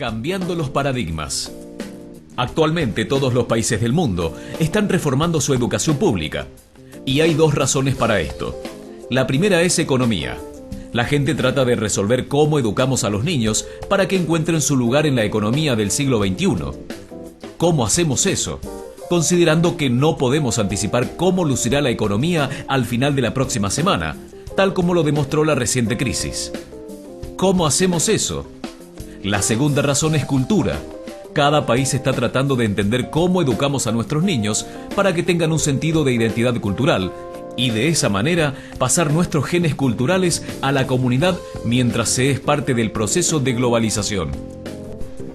Cambiando los paradigmas. Actualmente todos los países del mundo están reformando su educación pública. Y hay dos razones para esto. La primera es economía. La gente trata de resolver cómo educamos a los niños para que encuentren su lugar en la economía del siglo XXI. ¿Cómo hacemos eso? Considerando que no podemos anticipar cómo lucirá la economía al final de la próxima semana, tal como lo demostró la reciente crisis. ¿Cómo hacemos eso? La segunda razón es cultura. Cada país está tratando de entender cómo educamos a nuestros niños para que tengan un sentido de identidad cultural y de esa manera pasar nuestros genes culturales a la comunidad mientras se es parte del proceso de globalización.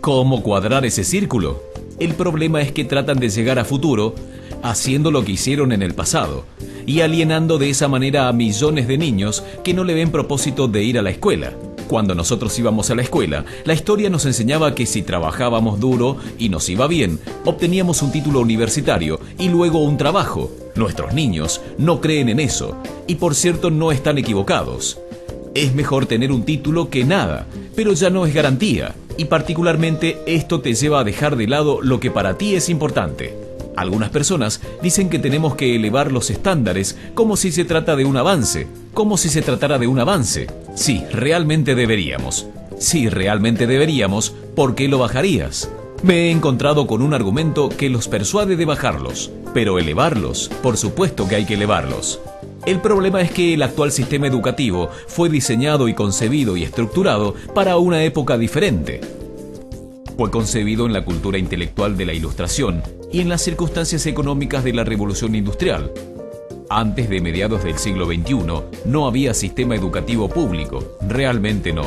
¿Cómo cuadrar ese círculo? El problema es que tratan de llegar a futuro haciendo lo que hicieron en el pasado y alienando de esa manera a millones de niños que no le ven propósito de ir a la escuela. Cuando nosotros íbamos a la escuela, la historia nos enseñaba que si trabajábamos duro y nos iba bien, obteníamos un título universitario y luego un trabajo. Nuestros niños no creen en eso y por cierto no están equivocados. Es mejor tener un título que nada, pero ya no es garantía y particularmente esto te lleva a dejar de lado lo que para ti es importante. Algunas personas dicen que tenemos que elevar los estándares como si se trata de un avance, como si se tratara de un avance. Sí, realmente deberíamos. Si realmente deberíamos, ¿por qué lo bajarías? Me he encontrado con un argumento que los persuade de bajarlos, pero elevarlos, por supuesto que hay que elevarlos. El problema es que el actual sistema educativo fue diseñado y concebido y estructurado para una época diferente. Fue concebido en la cultura intelectual de la Ilustración y en las circunstancias económicas de la Revolución Industrial. Antes de mediados del siglo XXI no había sistema educativo público, realmente no.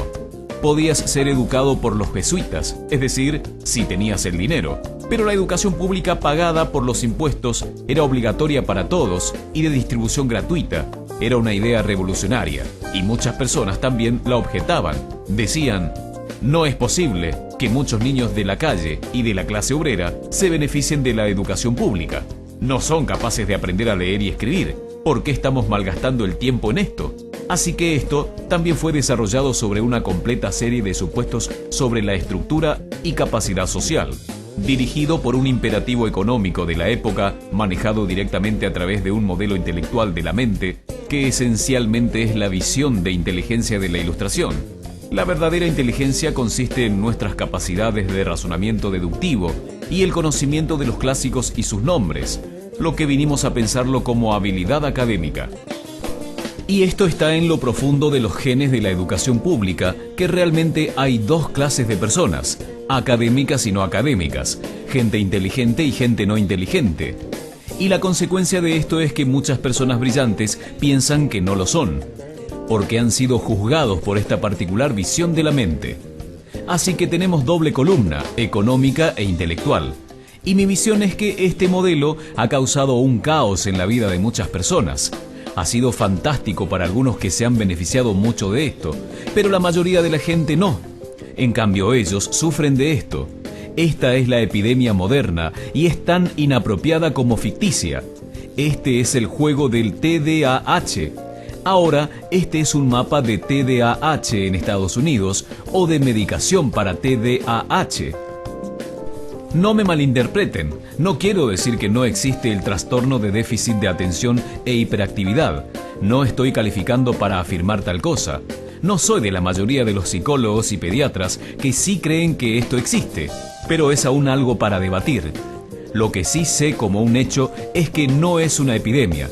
Podías ser educado por los jesuitas, es decir, si tenías el dinero, pero la educación pública pagada por los impuestos era obligatoria para todos y de distribución gratuita. Era una idea revolucionaria y muchas personas también la objetaban. Decían: no es posible que muchos niños de la calle y de la clase obrera se beneficien de la educación pública. No son capaces de aprender a leer y escribir. ¿Por qué estamos malgastando el tiempo en esto? Así que esto también fue desarrollado sobre una completa serie de supuestos sobre la estructura y capacidad social, dirigido por un imperativo económico de la época, manejado directamente a través de un modelo intelectual de la mente, que esencialmente es la visión de inteligencia de la Ilustración. La verdadera inteligencia consiste en nuestras capacidades de razonamiento deductivo y el conocimiento de los clásicos y sus nombres, lo que vinimos a pensarlo como habilidad académica. Y esto está en lo profundo de los genes de la educación pública, que realmente hay dos clases de personas, académicas y no académicas, gente inteligente y gente no inteligente. Y la consecuencia de esto es que muchas personas brillantes piensan que no lo son, porque han sido juzgados por esta particular visión de la mente. Así que tenemos doble columna, económica e intelectual. Y mi visión es que este modelo ha causado un caos en la vida de muchas personas. Ha sido fantástico para algunos que se han beneficiado mucho de esto, pero la mayoría de la gente no. En cambio, ellos sufren de esto. Esta es la epidemia moderna y es tan inapropiada como ficticia. Este es el juego del TDAH. Ahora, este es un mapa de TDAH en Estados Unidos o de medicación para TDAH. No me malinterpreten, no quiero decir que no existe el trastorno de déficit de atención e hiperactividad. No estoy calificando para afirmar tal cosa. No soy de la mayoría de los psicólogos y pediatras que sí creen que esto existe, pero es aún algo para debatir. Lo que sí sé como un hecho es que no es una epidemia.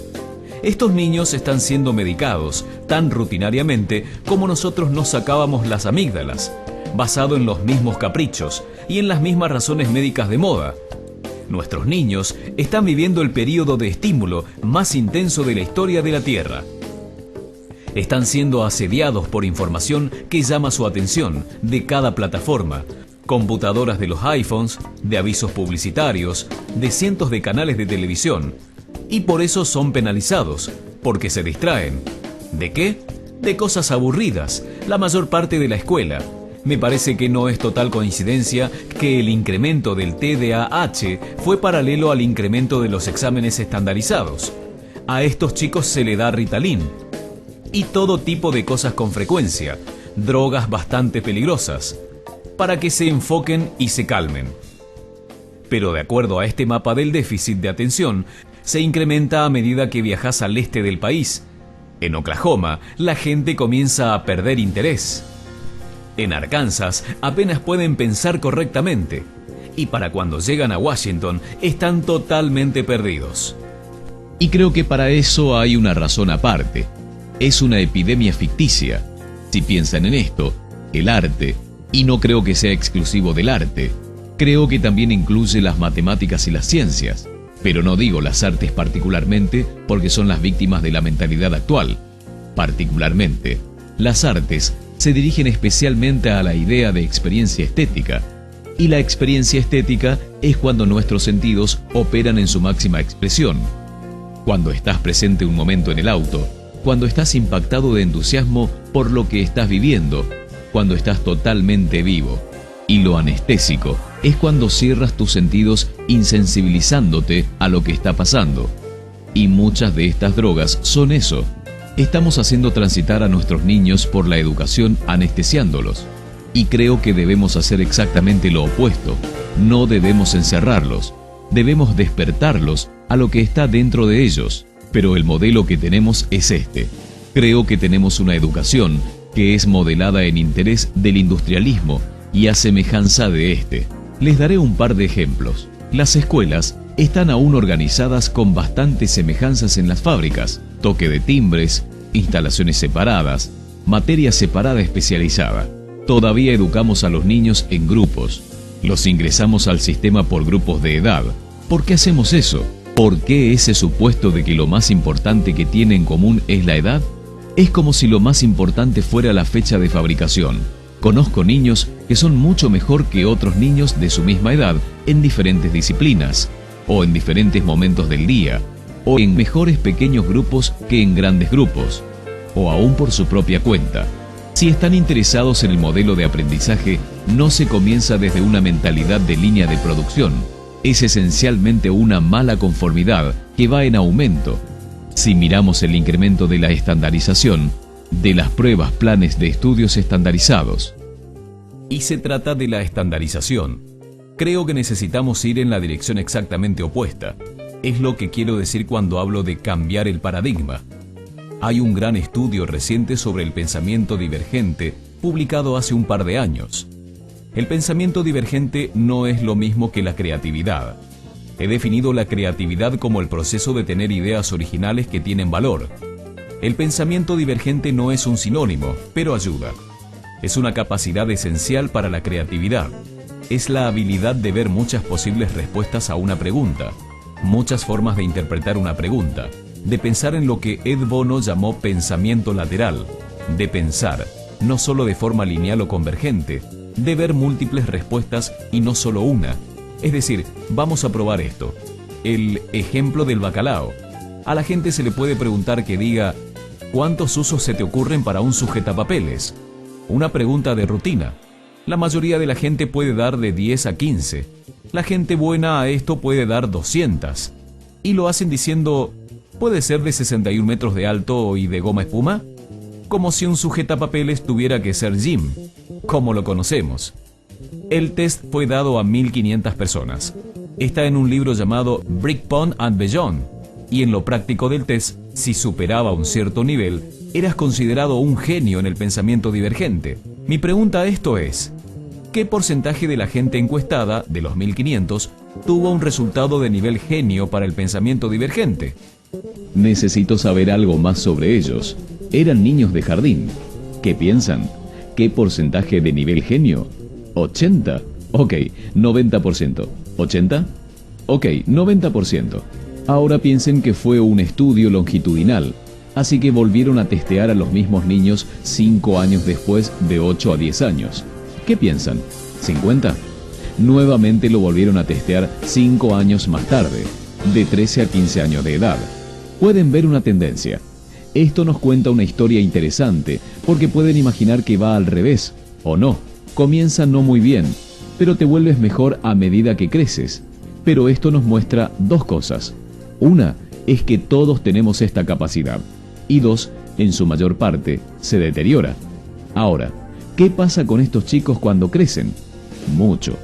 Estos niños están siendo medicados tan rutinariamente como nosotros nos sacábamos las amígdalas, basado en los mismos caprichos y en las mismas razones médicas de moda. Nuestros niños están viviendo el período de estímulo más intenso de la historia de la Tierra. Están siendo asediados por información que llama su atención de cada plataforma, computadoras de los iPhones, de avisos publicitarios, de cientos de canales de televisión. Y por eso son penalizados, porque se distraen. ¿De qué? De cosas aburridas, la mayor parte de la escuela. Me parece que no es total coincidencia que el incremento del TDAH fue paralelo al incremento de los exámenes estandarizados. A estos chicos se le da Ritalin. Y todo tipo de cosas con frecuencia, drogas bastante peligrosas. para que se enfoquen y se calmen. Pero de acuerdo a este mapa del déficit de atención, se incrementa a medida que viajas al este del país. En Oklahoma, la gente comienza a perder interés. En Arkansas, apenas pueden pensar correctamente. Y para cuando llegan a Washington, están totalmente perdidos. Y creo que para eso hay una razón aparte. Es una epidemia ficticia. Si piensan en esto, el arte, y no creo que sea exclusivo del arte, creo que también incluye las matemáticas y las ciencias, pero no digo las artes particularmente porque son las víctimas de la mentalidad actual. Particularmente, las artes se dirigen especialmente a la idea de experiencia estética, y la experiencia estética es cuando nuestros sentidos operan en su máxima expresión. Cuando estás presente un momento en el auto, cuando estás impactado de entusiasmo por lo que estás viviendo, cuando estás totalmente vivo. Y lo anestésico es cuando cierras tus sentidos insensibilizándote a lo que está pasando. Y muchas de estas drogas son eso. Estamos haciendo transitar a nuestros niños por la educación anestesiándolos. Y creo que debemos hacer exactamente lo opuesto. No debemos encerrarlos. Debemos despertarlos a lo que está dentro de ellos. Pero el modelo que tenemos es este. Creo que tenemos una educación que es modelada en interés del industrialismo y a semejanza de este. Les daré un par de ejemplos. Las escuelas están aún organizadas con bastantes semejanzas en las fábricas. Toque de timbres, instalaciones separadas, materia separada especializada. Todavía educamos a los niños en grupos. Los ingresamos al sistema por grupos de edad. ¿Por qué hacemos eso? ¿Por qué ese supuesto de que lo más importante que tiene en común es la edad? Es como si lo más importante fuera la fecha de fabricación. Conozco niños que son mucho mejor que otros niños de su misma edad en diferentes disciplinas, o en diferentes momentos del día, o en mejores pequeños grupos que en grandes grupos, o aún por su propia cuenta. Si están interesados en el modelo de aprendizaje, no se comienza desde una mentalidad de línea de producción. Es esencialmente una mala conformidad que va en aumento. Si miramos el incremento de la estandarización, de las pruebas, planes de estudios estandarizados. Y se trata de la estandarización. Creo que necesitamos ir en la dirección exactamente opuesta. Es lo que quiero decir cuando hablo de cambiar el paradigma. Hay un gran estudio reciente sobre el pensamiento divergente, publicado hace un par de años. El pensamiento divergente no es lo mismo que la creatividad. He definido la creatividad como el proceso de tener ideas originales que tienen valor. El pensamiento divergente no es un sinónimo, pero ayuda. Es una capacidad esencial para la creatividad. Es la habilidad de ver muchas posibles respuestas a una pregunta, muchas formas de interpretar una pregunta, de pensar en lo que Ed Bono llamó pensamiento lateral, de pensar, no solo de forma lineal o convergente, de ver múltiples respuestas y no solo una. Es decir, vamos a probar esto. El ejemplo del bacalao. A la gente se le puede preguntar que diga, ¿cuántos usos se te ocurren para un sujetapapeles? Una pregunta de rutina. La mayoría de la gente puede dar de 10 a 15. La gente buena a esto puede dar 200. Y lo hacen diciendo, ¿puede ser de 61 metros de alto y de goma espuma? Como si un sujetapapeles tuviera que ser Jim, como lo conocemos. El test fue dado a 1500 personas. Está en un libro llamado Brick Pond and Beyond. Y en lo práctico del test, si superaba un cierto nivel, eras considerado un genio en el pensamiento divergente. Mi pregunta a esto es, ¿qué porcentaje de la gente encuestada, de los 1500, tuvo un resultado de nivel genio para el pensamiento divergente? Necesito saber algo más sobre ellos. Eran niños de jardín. ¿Qué piensan? ¿Qué porcentaje de nivel genio? 80. Ok, 90%. ¿80? Ok, 90%. Ahora piensen que fue un estudio longitudinal, así que volvieron a testear a los mismos niños 5 años después de 8 a 10 años. ¿Qué piensan? ¿50? Nuevamente lo volvieron a testear 5 años más tarde, de 13 a 15 años de edad. Pueden ver una tendencia. Esto nos cuenta una historia interesante, porque pueden imaginar que va al revés, o no. Comienza no muy bien, pero te vuelves mejor a medida que creces. Pero esto nos muestra dos cosas. Una es que todos tenemos esta capacidad. Y dos, en su mayor parte, se deteriora. Ahora, ¿qué pasa con estos chicos cuando crecen? mucho.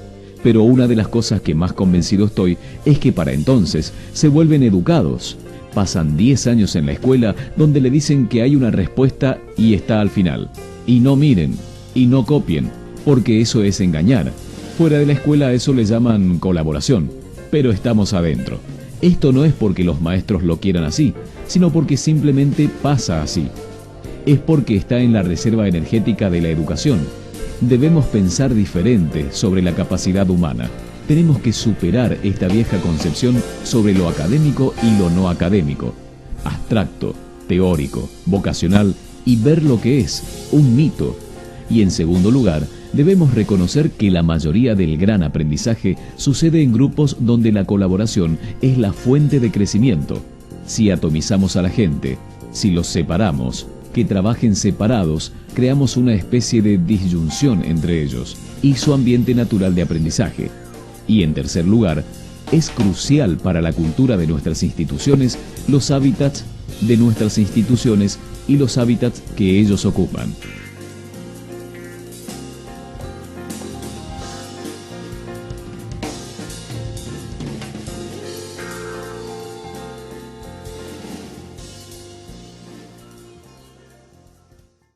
Pero una de las cosas que más convencido estoy es que para entonces se vuelven educados. Pasan 10 años en la escuela donde le dicen que hay una respuesta y está al final. Y no miren, y no copien, porque eso es engañar. Fuera de la escuela a eso le llaman colaboración, pero estamos adentro. Esto no es porque los maestros lo quieran así, sino porque simplemente pasa así. Es porque está en la reserva energética de la educación. Debemos pensar diferente sobre la capacidad humana. Tenemos que superar esta vieja concepción sobre lo académico y lo no académico, abstracto, teórico, vocacional, y ver lo que es, un mito. Y en segundo lugar, debemos reconocer que la mayoría del gran aprendizaje sucede en grupos donde la colaboración es la fuente de crecimiento. Si atomizamos a la gente, si los separamos, que trabajen separados, creamos una especie de disyunción entre ellos y su ambiente natural de aprendizaje. Y en tercer lugar, es crucial para la cultura de nuestras instituciones los hábitats de nuestras instituciones y los hábitats que ellos ocupan.